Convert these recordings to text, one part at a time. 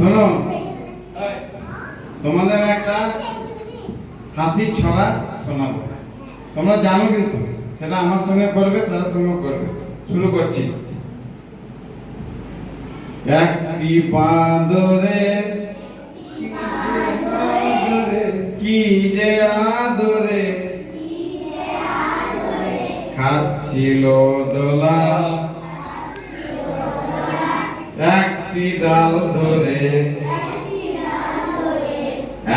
শোনো, তোমাদের একটা হাসির ছড়া শোনাবো। তোমরা জানো কিন্তু সেটা আমার সঙ্গে করবে, সেটার সঙ্গে করবে। শুরু করছি। একটি বাঁদরে কি যে আদরে খাচ্ছিল দোলা, একটি ডাল ধরে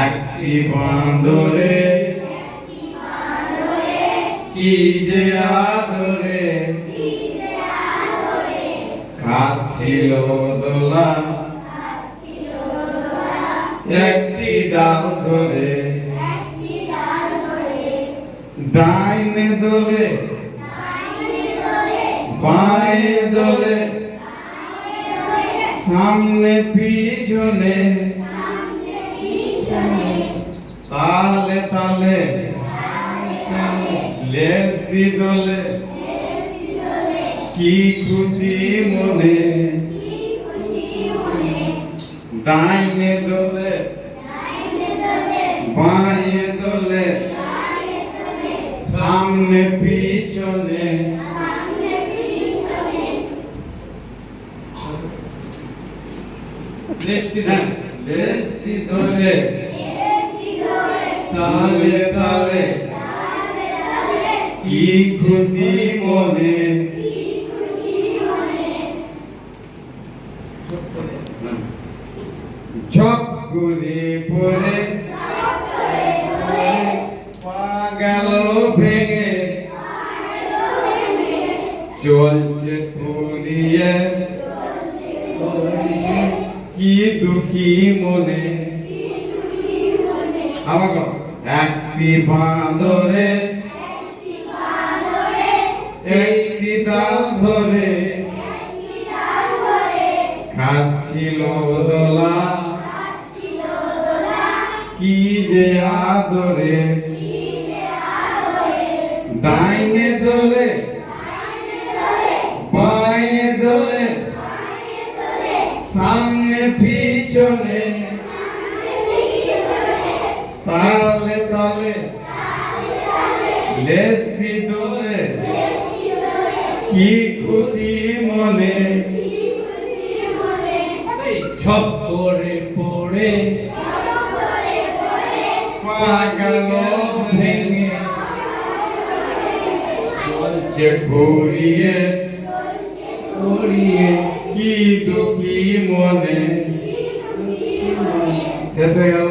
একটি বাঁদরে কি যে আদরে খাচ্ছিল দোলা, একটি ডাল ধরে ডাইনে দোলে বাঁয়ে দোলে সামনে পিছনে তালে তালে লেজ দি দোলে কি খুশি মনে, ডাইনে দোলে বাঁয়ে দোলে সামনে পিছনে লেজটি ধরে তালে তালে কি খুশি মনে। ঝপ করে পড়ে পা গেল ভেঙে চলছে ফুলিয়ে কি দুঃখী মনে। আবার একটি বাঁদরে একটি ডাল ধরে খাচ্ছিল দোলা, কি যে আদরে ডাইনে দোলে বাঁয়ে দোলে সামনে পিছনে তালে তালে লেজ দি দোলে কি খুশি মনে। ছপ করে পড়ে পা গেল ভেঙে চলছে ঘুরিয়ে কি দুঃখী মনে। শেষ হয়ে গেল।